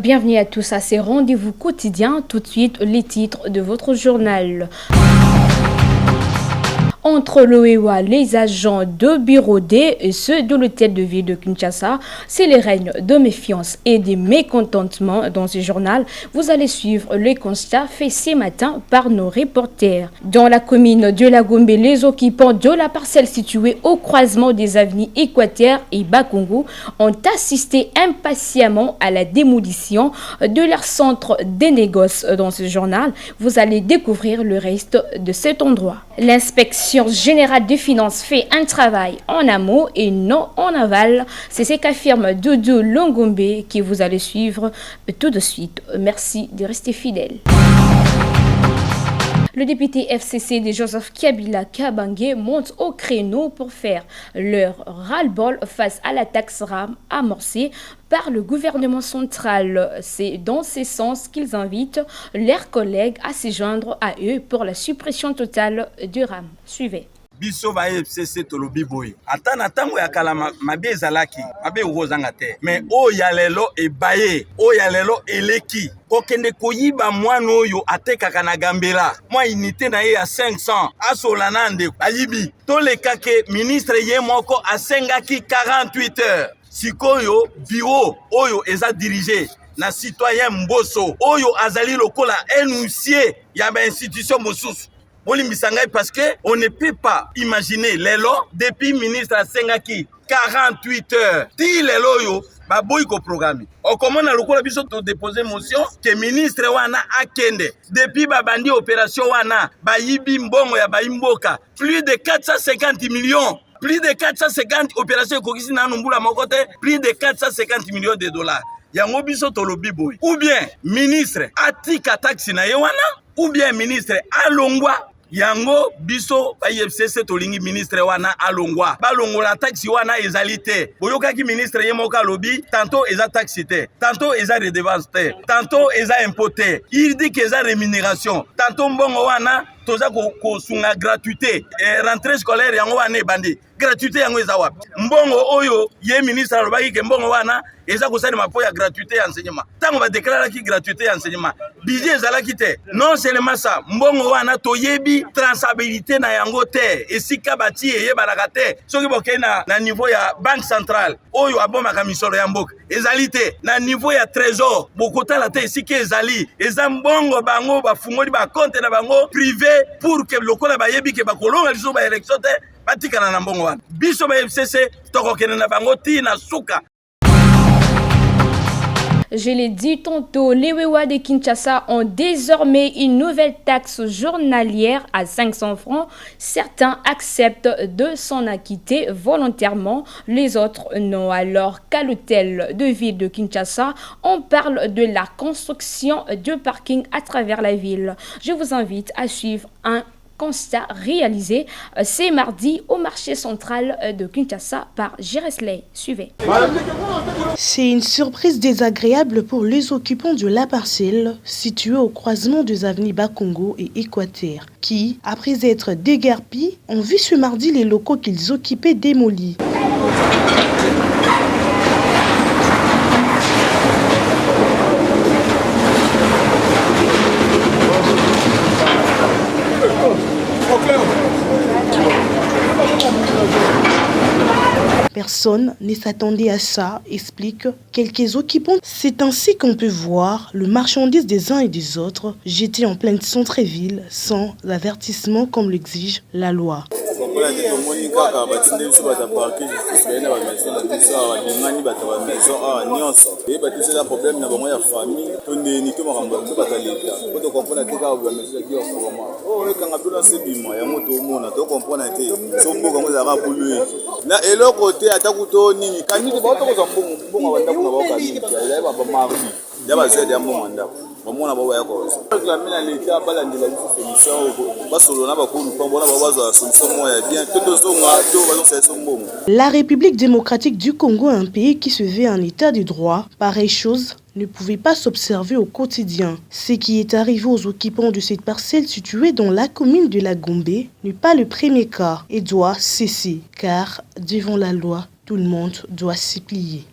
bienvenue à tous à ces rendez-vous quotidiens. Tout de suite, les titres de votre journal. Entre l'OEWA, les agents de bureau D et ceux de l'hôtel de ville de Kinshasa, c'est les règnes de méfiance et des mécontentements dans ce journal. Vous allez suivre les constats faits ce matin par nos reporters. Dans la commune de la Gombe, les occupants de la parcelle située au croisement des avenues Équateur et Bakongo ont assisté impatiemment à la démolition de leur centre des négoces. Dans ce journal, vous allez découvrir le reste de cet endroit. L'inspection générale des finances fait un travail en amont et non en aval. C'est ce qu'affirme Doudou Longombe que vous allez suivre tout de suite. Merci de rester fidèles. Le député FCC de Joseph Kabila Kabange monte au créneau pour faire leur ras-le-bol face à la taxe RAM amorcée par le gouvernement central. C'est dans ce sens qu'ils invitent leurs collègues à se joindre à eux pour la suppression totale du RAM. Suivez. Biso ba FCC tolobi boy ata na tango ya kala mabe ezalaki mabe ozanga te mais o ya lelo ebaye o ya lelo eleki kokende koyiba mwana oyo atekaka na Gambela mwa unité na ye ya 500 asola nande ayibi tolekake ministre ye moko asengaki 48 heures sikoyo bureau oyo eza dirigé na citoyen Mboso oyo azali lokola énoncier ya ba institution mosusu. Parce que on ne peut pas imaginer lelo depuis ministre Sengaki 48 heures. Ti lelo yo ba boy ko programme. O comment na lokola biso to déposer motion que ministre wana akende depuis ba bandi opération wana ba yibi mbongo ya ba imboka plus de 450 millions. Plus de 450 opérations kokisi na numbula mokote plus de 450 millions de dollars. Yango biso to lobi boy. Ou bien ministre atika taxi na ye wana ou bien ministre alongwa yango biso ba FCC tolingi ministre wana alongwa balongola taxi wana ezalité boyokaki ministre ye moka lobi tantôt eza taxi te tantôt eza redevance te tantôt eza impoté il dit que eza rémunération tantôt mbongo wana toza ko sunga gratuité rentrée scolaire yango wana ebandi gratuité yango eza wapi mbongo oyo ye ministre alobaki ke mbongo wana eza kosali mapo ya gratuité ya enseignement tango ba déclarer ki gratuité ya enseignement budget ezalaki te non seulement ça mbongo wana toyebi transabilité na yango te esika bati eyebalaka te soki bokei na niveau ya banque centrale oyo abomaka misolo ya mboka ezali te na niveau ya trésor bokotala te esika ezali eza mbongo bango bafungoli ba compte na bango privé pour que lokola bayebi ke bakolonga liso ba élection te batikana na mbongo wana biso ba FCC tokokene na bango ti na suka. Je l'ai dit tantôt, les OEWA de Kinshasa ont désormais une nouvelle taxe journalière à 500 francs. Certains acceptent de s'en acquitter volontairement, les autres non. Alors qu'à l'hôtel de ville de Kinshasa, on parle de la construction de parkings à travers la ville. Je vous invite à suivre un constat réalisé ce mardi au marché central de Kinshasa par Jéresley. Suivez. C'est une surprise désagréable pour les occupants de la parcelle située au croisement des avenues Bakongo et Équateur qui, après être déguerpis, ont vu ce mardi les locaux qu'ils occupaient démolis. Personne ne s'attendait à ça, explique quelques occupants. C'est ainsi qu'on peut voir le marchandise des uns et des autres jeté en pleine centre-ville sans avertissement comme l'exige la loi. La République démocratique du Congo, un pays qui se veut en état de droit, pareille chose ne pouvait pas s'observer au quotidien. Ce qui est arrivé aux occupants de cette parcelle située dans la commune de la Gombe n'est pas le premier cas et doit cesser, car devant la loi, tout le monde doit s'y plier.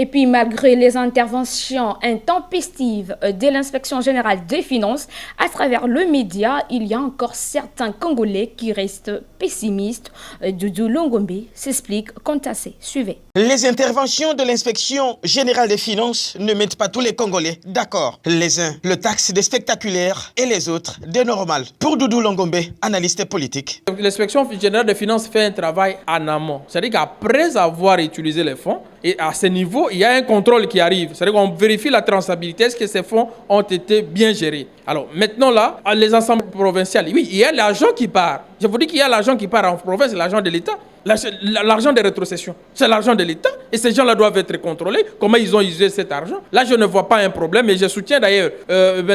Et puis, malgré les interventions intempestives de l'inspection générale des finances à travers le média, il y a encore certains Congolais qui restent pessimistes. Doudou Longombe s'explique quant à ces. Suivez. Les interventions de l'inspection générale des finances ne mettent pas tous les Congolais d'accord. Les uns le taxent de spectaculaire et les autres de normal. Pour Doudou Longombe, analyste politique. L'inspection générale des finances fait un travail en amont. C'est-à-dire qu'après avoir utilisé les fonds, et à ce niveau, il y a un contrôle qui arrive. C'est-à-dire qu'on vérifie la traçabilité, est-ce que ces fonds ont été bien gérés. Alors maintenant là, les assemblées provinciales, oui, il y a l'argent qui part. Je vous dis qu'il y a l'argent qui part en province, c'est l'argent de l'État. L'argent des rétrocessions, c'est l'argent de l'État et ces gens-là doivent être contrôlés. Comment ils ont usé cet argent? Là, je ne vois pas un problème et je soutiens d'ailleurs.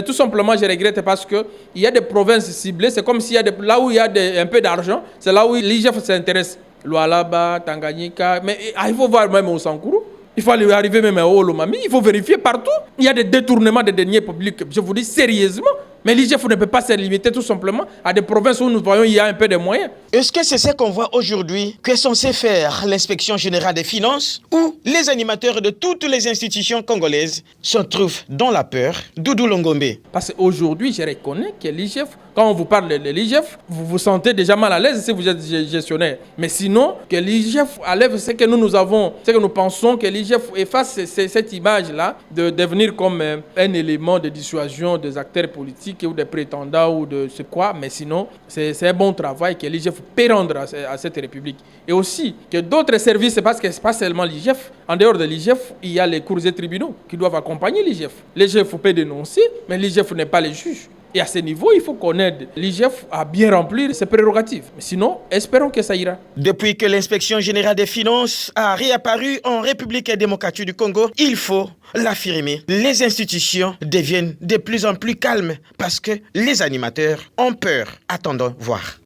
Tout simplement, je regrette parce qu'il y a des provinces ciblées. C'est comme s'il y a là où il y a un peu d'argent, c'est là où l'IGF s'intéresse. Lualaba, Tanganyika, mais il faut voir même au Sankuru. Il faut aller arriver même à Olomami. Il faut vérifier partout. Il y a des détournements de deniers publics. Je vous dis sérieusement. Mais l'IGF ne peut pas se limiter tout simplement à des provinces où nous voyons qu'il y a un peu de moyens. Est-ce que c'est ce qu'on voit aujourd'hui qu'est censé faire l'inspection générale des finances où les animateurs de toutes les institutions congolaises se trouvent dans la peur? Doudou Longombe. Parce qu'aujourd'hui, je reconnais que l'IGF, quand on vous parle de l'IGF, vous vous sentez déjà mal à l'aise si vous êtes gestionnaire. Mais sinon, que l'IGF enlève ce que nous avons, ce que nous pensons, que l'IGF efface cette image-là de devenir comme un élément de dissuasion des acteurs politiques ou des prétendants ou de ce quoi, mais sinon, c'est un bon travail que l'IGF peut rendre à cette République. Et aussi, que d'autres services, parce que ce n'est pas seulement l'IGF, en dehors de l'IGF, il y a les cours et tribunaux qui doivent accompagner l'IGF. L'IGF peut dénoncer, mais l'IGF n'est pas le juge. Et à ce niveau, il faut qu'on aide l'IGF à bien remplir ses prérogatives. Mais sinon, espérons que ça ira. Depuis que l'inspection générale des finances a réapparu en République démocratique du Congo, il faut l'affirmer. Les institutions deviennent de plus en plus calmes parce que les animateurs ont peur. Attendons voir.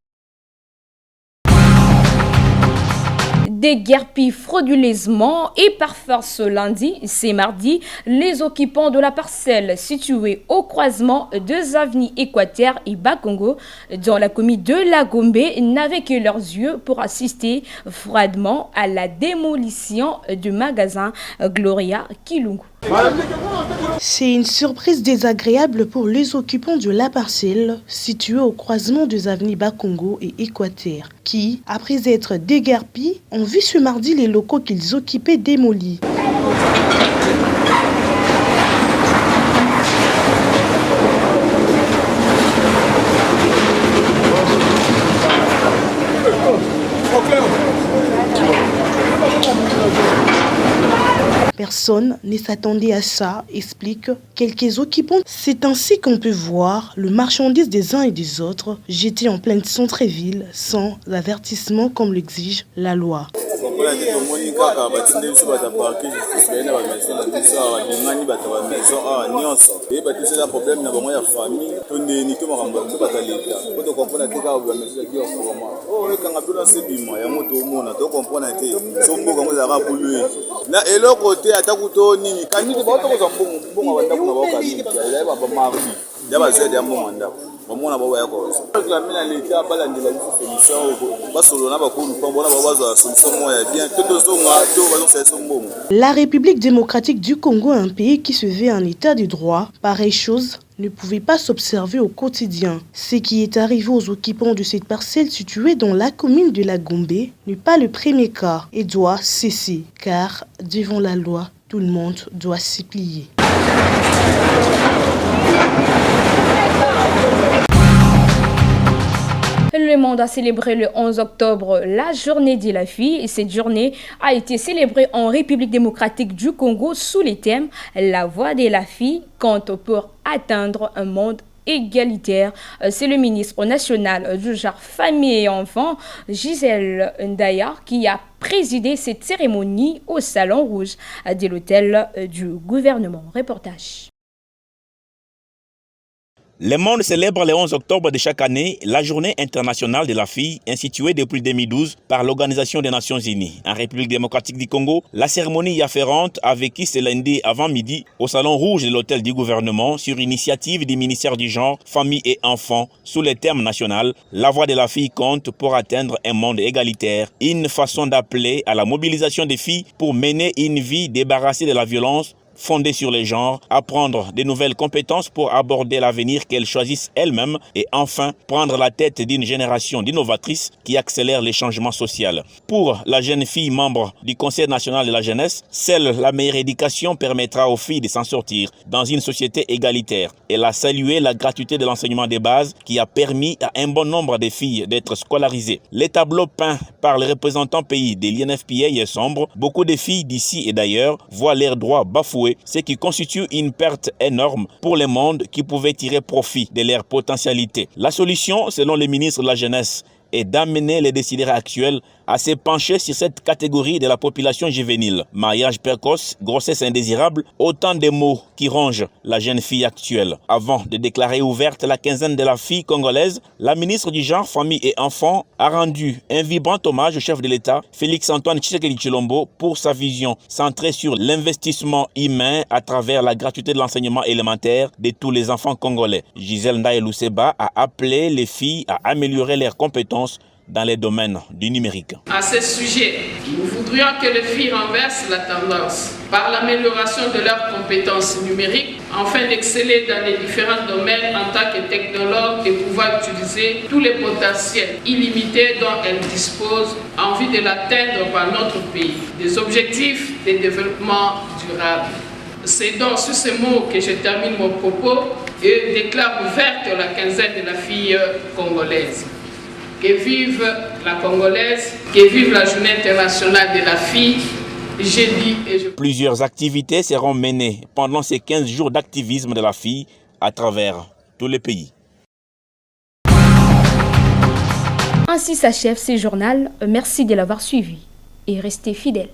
Déguerpis frauduleusement et par force lundi, c'est mardi, les occupants de la parcelle située au croisement des avenues Équateur et Bakongo dans la commune de Lagombe n'avaient que leurs yeux pour assister froidement à la démolition du magasin Gloria Kilungu. C'est une surprise désagréable pour les occupants de la parcelle située au croisement des avenues Bakongo et Équateur qui, après être déguerpis, ont vu ce mardi les locaux qu'ils occupaient démolis. Personne ne s'attendait à ça, explique quelques occupants. C'est ainsi qu'on peut voir le marchandise des uns et des autres jeté en pleine centre-ville sans avertissement comme l'exige la loi. La République démocratique du Congo, un pays qui se veut en état de droit, pareille chose ne pouvait pas s'observer au quotidien. Ce qui est arrivé aux occupants de cette parcelle située dans la commune de Lagombe n'est pas le premier cas et doit cesser, car devant la loi, tout le monde doit s'y plier. Le monde a célébré le 11 octobre la journée de la fille et cette journée a été célébrée en République démocratique du Congo sous les thèmes « La voix de la fille compte pour atteindre un monde égalitaire ». C'est le ministre national du genre famille et enfants, Gisèle Ndaya, qui a présidé cette cérémonie au Salon Rouge de l'hôtel du gouvernement. Reportage. Le monde célèbre le 11 octobre de chaque année la Journée internationale de la fille instituée depuis 2012 par l'Organisation des Nations Unies. En République démocratique du Congo, la cérémonie y afférente a vécu ce lundi avant midi au Salon Rouge de l'hôtel du gouvernement sur initiative du ministère du Genre, Famille et Enfants sous le terme national « La voix de la fille compte pour atteindre un monde égalitaire », une façon d'appeler à la mobilisation des filles pour mener une vie débarrassée de la violence fondée sur les genres, apprendre de nouvelles compétences pour aborder l'avenir qu'elles choisissent elles-mêmes et enfin prendre la tête d'une génération d'innovatrices qui accélère les changements sociaux. Pour la jeune fille membre du Conseil national de la jeunesse, seule la meilleure éducation permettra aux filles de s'en sortir dans une société égalitaire. Elle a salué la gratuité de l'enseignement des bases qui a permis à un bon nombre de filles d'être scolarisées. Les tableaux peints par les représentants pays de l'INFPA est sombre. Beaucoup de filles d'ici et d'ailleurs voient leurs droits bafoués, ce qui constitue une perte énorme pour le monde qui pouvait tirer profit de leurs potentialités. La solution, selon le ministre de la Jeunesse, est d'amener les décideurs actuels à se pencher sur cette catégorie de la population juvénile. Mariage précoce, grossesse indésirable, autant de mots qui rongent la jeune fille actuelle. Avant de déclarer ouverte la quinzaine de la fille congolaise, la ministre du Genre, Famille et Enfants a rendu un vibrant hommage au chef de l'État, Félix-Antoine Tshisekedi Tshilombo, pour sa vision centrée sur l'investissement humain à travers la gratuité de l'enseignement élémentaire de tous les enfants congolais. Gisèle Ndaye Luseba a appelé les filles à améliorer leurs compétences dans les domaines du numérique. À ce sujet, nous voudrions que les filles renversent la tendance par l'amélioration de leurs compétences numériques afin d'exceller dans les différents domaines en tant que technologues et pouvoir utiliser tous les potentiels illimités dont elles disposent en vue de l'atteindre par notre pays. Des objectifs de développement durable. C'est donc sur ces mots que je termine mon propos et déclare ouverte la quinzaine de la fille congolaise. Que vive la Congolaise, que vive la Journée internationale de la fille. Plusieurs activités seront menées pendant ces 15 jours d'activisme de la fille à travers tout le pays. Ainsi s'achève ce journal. Merci de l'avoir suivi et restez fidèles.